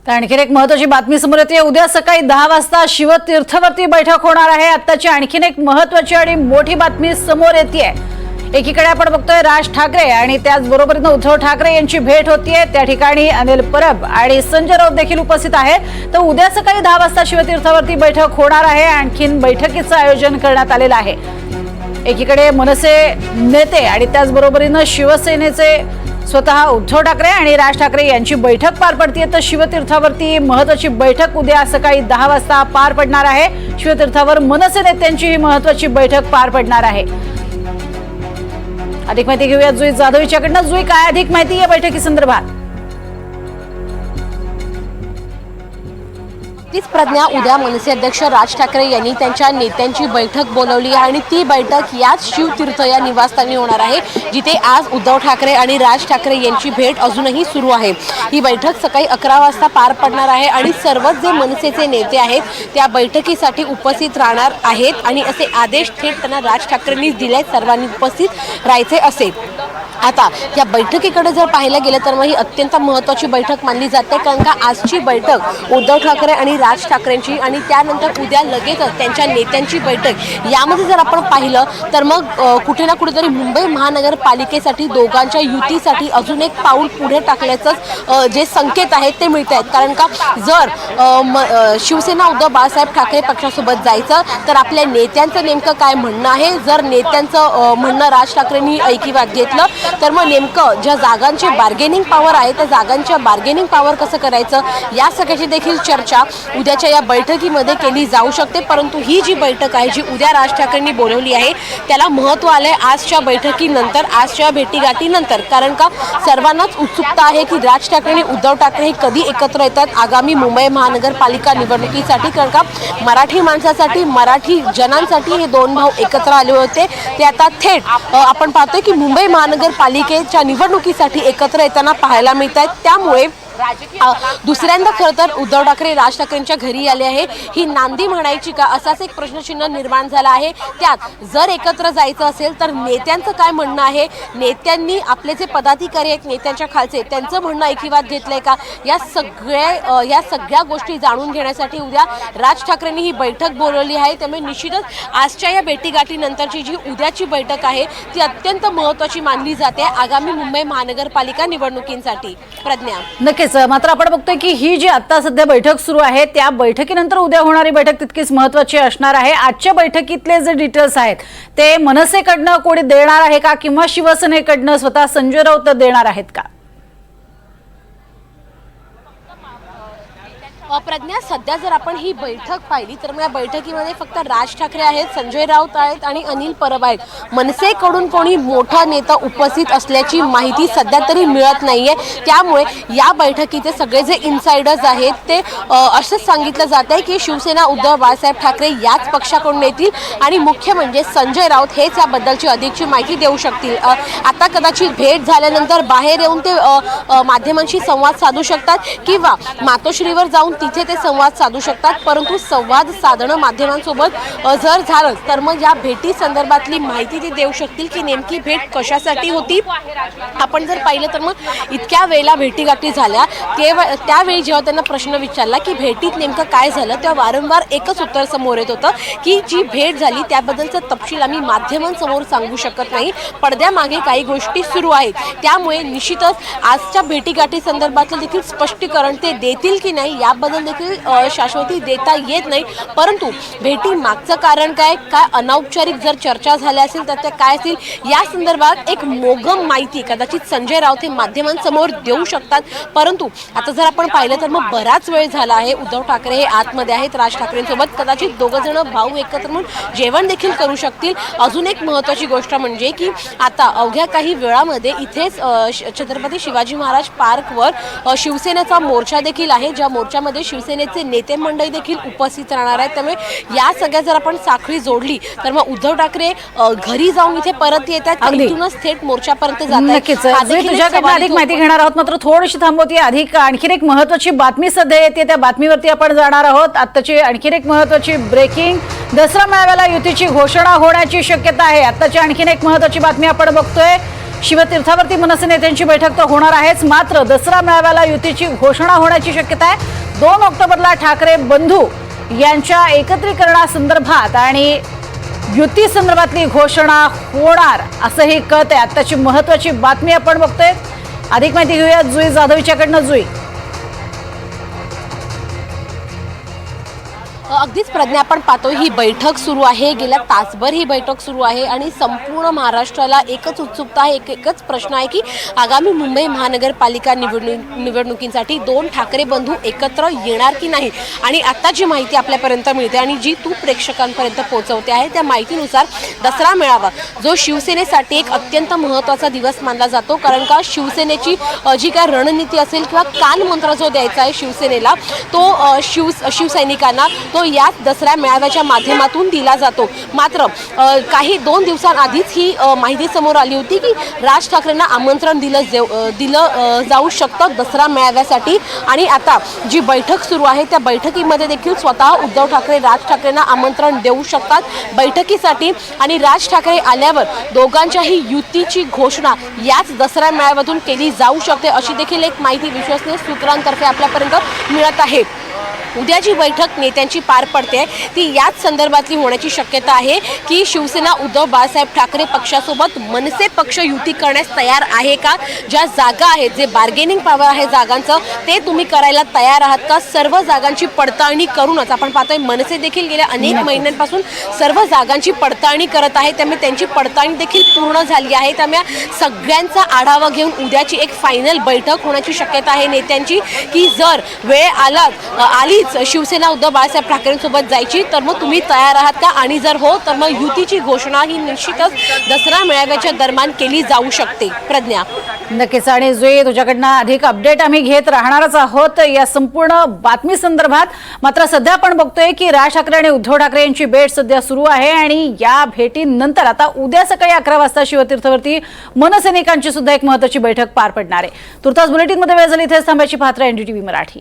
तर आणखीन एक महत्त्वाची बातमी समोर येते। उद्या सकाळी 10 वाजता शिवतीर्थवरती बैठक होणार आहे। आत्ताची आणखीन एक महत्त्वाची आणि मोठी बातमी समोर येते। एकीकडे आपण बघतोय राज ठाकरे आणि त्याचबरोबरीने उद्धव ठाकरे यांची भेट होतीये। त्या ठिकाणी अनिल परब आणि संजय राऊत देखील उपस्थित आहेत। तर उद्या सकाळी 10 वाजता शिवतीर्थवरती बैठक होणार आहे। आणखीन बैठकीचं आयोजन करण्यात आलेलं आहे। एकीकडे मनसे नेते आणि त्याचबरोबरीने शिवसेनेचे स्वतः उद्धव ठाकरे आणि राज ठाकरे यांची बैठक पार पडते। तर शिवतीर्थावरती महत्त्वाची बैठक उद्या सकाळी 10 वाजता पार पडणार आहे। शिवतीर्थावर मनसे नेत्यांची ही महत्त्वाची बैठक पार पडणार आहे। अधिक माहिती घेऊया जुई जाधव यांच्याकडून। जुई, काय अधिक माहिती या बैठकी संदर्भात? तीच प्रज्ञा, उद्या मनसे अध्यक्ष राज ठाकरे यांनी त्यांच्या नेत्यांची बैठक बोलवली आहे आणि ती बैठक याच शिवतीर्थ या निवासस्थानी होणार आहे, जिथे आज उद्धव ठाकरे आणि राज ठाकरे यांची भेट अजूनही सुरू आहे। ही बैठक सकाळी 11 वाजता पार पडणार आहे आणि सर्वच जे मनसेचे नेते आहेत त्या बैठकीसाठी उपस्थित राहणार आहेत आणि असे आदेश थेट त्यांना राज ठाकरेंनी दिले, सर्वांनी उपस्थित राहायचे असे। आता या बैठकीकडे जर पाहायला गेलं तर मग ही अत्यंत महत्त्वाची बैठक मानली जाते, कारण का आजची बैठक उद्धव ठाकरे आणि राज ठाकरेंची आणि त्यानंतर उद्या लगेचच त्यांच्या नेत्यांची बैठक, यामध्ये जर आपण पाहिलं तर मग कुठे ना कुठेतरी मुंबई महानगरपालिकेसाठी दोघांच्या युतीसाठी अजून एक पाऊल पुढे टाकल्याचं जे संकेत आहेत ते मिळत आहेत। कारण का जर शिवसेना उद्धव बाळासाहेब ठाकरे पक्षासोबत जायचं तर आपल्या नेत्यांचं नेमकं काय म्हणणं आहे, जर नेत्यांचं म्हणणं राज ठाकरेंनी ऐकिवात घेतलं तर मग नेमकं ज्या जागांचे बार्गेनिंग पॉवर आहे त्या जागांच्या बार्गेनिंग पॉवर कसं करायचं या सगळ्याची देखील चर्चा उद्याच्या या बैठकीमध्ये केली जाऊ शकते। परंतु ही जी बैठक आहे जी उद्या राज ठाकरेंनी बोलवली आहे त्याला महत्त्व आलंय आजच्या बैठकीनंतर, आजच्या भेटीगाठीनंतर। कारण का सर्वांनाच उत्सुकता आहे की राज ठाकरे आणि उद्धव ठाकरे हे कधी एकत्र येतात आगामी मुंबई महानगरपालिका निवडणुकीसाठी। कारण का मराठी माणसासाठी, मराठी जनांसाठी हे दोन भाऊ एकत्र आले होते, ते आता थेट आपण पाहतोय की मुंबई महानगरपालिकेच्या निवडणुकीसाठी एकत्र येताना पाहायला मिळत आहेत। त्यामुळे दुसऱ्यांदा खरं तर उद्धव ठाकरे राज ठाकरेंच्या घरी आले आहे, ही नांदी म्हणायची का असाच एक प्रश्नचिन्ह निर्माण झाला आहे। त्यात जर एकत्र जायचं असेल तर नेत्यांचं काय म्हणणं आहे, नेत्यांनी आपले जे पदाधिकारी आहेत नेत्यांच्या खालचे त्यांचं म्हणणं ऐकिवात घेतलंय का, या सगळ्या गोष्टी जाणून घेण्यासाठी उद्या राज ठाकरेंनी ही बैठक बोलवली आहे। त्यामुळे निश्चितच आजच्या या भेटीगाठीनंतरची जी उद्याची बैठक आहे ती अत्यंत महत्त्वाची मानली जाते आगामी मुंबई महानगरपालिका निवडणुकीसाठी। प्रज्ञा, नक्कीच। मात्र आपण बघतोय की ही जी आता सध्या बैठक सुरू आहे त्या बैठकीनंतर उद्या होणारी बैठक तितकीच महत्त्वाची असणार आहे। आजच्या बैठकीतले जे डिटेल्स आहेत ते मनसेकडनं कोणी देणार आहे का किंवा शिवसेनेकडनं स्वतः संजय राऊत देणार आहेत का? प्रज्ञा, सध्या जर आपण ही बैठक पाहिली तर या बैठकीमध्ये फक्त राज ठाकरे आहेत, संजय राऊत आहेत आणि अनिल परब आहेत। मनसेकडून कोणी मोठा नेता उपस्थित असल्याची माहिती सध्या तरी मिळत नाहीये। त्यामुळे या बैठकीचे सगळे जे इनसाइडर्स आहेत ते असंच सांगितलं जात आहे की शिवसेना उद्धव बाळासाहेब ठाकरे याच पक्षाकडून येतील आणि मुख्य म्हणजे संजय राऊत हेच याबद्दलची अधिकची माहिती देऊ शकतील। आता कदाचित भेट झाल्यानंतर बाहेर येऊन ते माध्यमांशी संवाद साधू शकतात किंवा मातोश्रीवर जाऊन तिथे ते संवाद साधू शकतात। परंतु संवाद साधणं माध्यमांसोबत जर झालं तर मग या भेटी संदर्भातली माहिती ते देऊ शकतील की नेमकी भेट कशासाठी होती। आपण जर पाहिलं तर मग इतक्या वेळेला भेटीगाठी झाल्या त्यावेळी जेव्हा त्यांना प्रश्न विचारला की भेटीत नेमकं काय झालं तेव्हा वारंवार एकच उत्तर समोर येत होतं की जी भेट झाली त्याबद्दलचा तपशील आम्ही माध्यमांसमोर सांगू शकत नाही, पडद्यामागे काही गोष्टी सुरू आहेत। त्यामुळे निश्चितच आजच्या भेटीगाठी संदर्भातलं देखील स्पष्टीकरण ते देतील की नाही याबद्दल देखील शाश्वती देता येत नाही। परंतु भेटी मागचं कारण काय अनौपचारिक जर चर्चा झाल्या असेल तर त्या काय असतील या संदर्भात एक मोगम माहिती कदाचित संजय राऊत हे माध्यमांसमोर देऊ शकतात। परंतु आता जर आपण पाहिलं तर मग बराच वेळ झाला आहे, उद्धव ठाकरे हे आतमध्ये आहेत राज ठाकरेंसोबत, कदाचित दोघं जण भाऊ एकत्र म्हणून जेवण देखील करू शकतील। अजून एक महत्त्वाची गोष्ट म्हणजे की आता अवघ्या काही वेळामध्ये इथेच छत्रपती शिवाजी महाराज पार्कवर शिवसेनेचा मोर्चा देखील आहे, ज्या मोर्चामध्ये शिवसेनेचे नेते मंडळी देखील उपस्थित राहणार आहेत। त्यामुळे या सगळ्या जर आपण साखळी जोडली तर मग उद्धव ठाकरे घरी जाऊन इथे परत येतात, इथूनच थेट मोर्चापर्यंत जातात। नक्कीच तुझ्याकडे अधिक माहिती घेणार आहोत, मात्र थोडीशी थांबवते। अधिक आणखीन एक महत्त्वाची बातमी सध्या येते, त्या बातमीवरती आपण जाणार आहोत। आत्ताची आणखीन एक महत्त्वाची ब्रेकिंग, दसरा मेळाव्याला युतीची घोषणा होण्याची शक्यता आहे। आत्ताची आणखीन एक महत्त्वाची बातमी आपण बघतोय, शिवतीर्थावरती मनसे नेत्यांची बैठक तर होणार आहेच, मात्र दसरा मेळाव्याला युतीची घोषणा होण्याची शक्यता आहे। 2 ऑक्टोबरला ठाकरे बंधू यांच्या एकत्रीकरणासंदर्भात आणि युती संदर्भातली घोषणा होणार असंही कळत आहे। आताची महत्त्वाची बातमी आपण बघतोय। अधिक माहिती घेऊया जुई जाधव यांच्याकडनं। जुई, अगदीच प्रज्ञा, आपण पाहतो ही बैठक सुरू आहे, गेल्या तासभर ही बैठक सुरू आहे आणि संपूर्ण महाराष्ट्राला एकच उत्सुकता आहे, एकच प्रश्न आहे की आगामी मुंबई महानगरपालिका निवडणुकीसाठी 2 ठाकरे बंधू एकत्र येणार की नाही। आणि आता जी माहिती आपल्यापर्यंत मिळते आणि जी तू प्रेक्षकांपर्यंत पोहोचवते आहे त्या माहितीनुसार दसरा मेळावा जो शिवसेनेसाठी एक अत्यंत महत्त्वाचा दिवस मानला जातो, कारण का शिवसेनेची जी काय रणनीती असेल किंवा कानमंत्र जो द्यायचा आहे शिवसेनेला तो शिवसैनिकांना तो याच दसरा मेळाव्याच्या माध्यमातून दिला जातो। मात्र काही 2 दिवसांआधीच ही माहिती समोर आली होती की राज ठाकरेंना आमंत्रण दिलं जाऊ शकतं दसरा मेळाव्यासाठी। आणि आता जी बैठक सुरू आहे त्या बैठकीमध्ये देखील स्वतः उद्धव ठाकरे राज ठाकरेंना आमंत्रण देऊ शकतात बैठकीसाठी आणि राज ठाकरे आल्यावर दोघांच्याही युतीची घोषणा याच दसरा मेळाव्यातून केली जाऊ शकते, अशी देखील एक माहिती विश्वसनीय सूत्रांतर्फे आपल्यापर्यंत मिळत आहे। उद्या जी बैठक नेत्यांची पार पडते ती याच संदर्भातली होण्याची शक्यता आहे की शिवसेना उद्धव बाळासाहेब ठाकरे पक्षासोबत मनसे पक्ष युती करण्यास तयार आहे का, ज्या जागा आहेत जे बार्गेनिंग पॉवर आहे जागांचं ते तुम्ही करायला तयार आहात का, सर्व जागांची पडताळणी करूनच आपण पाहतोय मनसे देखील गेल्या अनेक महिन्यांपासून सर्व जागांची पडताळणी करत आहे, त्यामुळे त्यांची पडताळणी देखील पूर्ण झाली आहे। त्यामुळे सगळ्यांचा आढावा घेऊन उद्याची एक फायनल बैठक होण्याची शक्यता आहे नेत्यांची की जर वेळ आली शिवसेना उद्धव बाळासाहेब ठाकरेंसोबत जायची तर मग तुम्ही तयार आहात का, आणि जर हो तर मग युतीची घोषणा ही निश्चितच दसरा मेळाव्याच्या दरम्यान केली जाऊ शकते। प्रज्ञा, नक्कीच। आणि जुई, तुझ्याकडनं अधिक अपडेट आम्ही घेत राहणारच आहोत या संपूर्ण बातमी संदर्भात। मात्र सध्या आपण बघतोय की राज ठाकरे आणि उद्धव ठाकरे यांची भेट सध्या सुरू आहे आणि या भेटीनंतर आता उद्या सकाळी 11 वाजता शिवतीर्थवरती मनसैनिकांची सुद्धा एक महत्त्वाची बैठक पार पडणार आहे। तुर्तास बुलेटिनमध्ये वेळ झाली, इथेच थांबायची। पाहत रहा NDTV मराठी।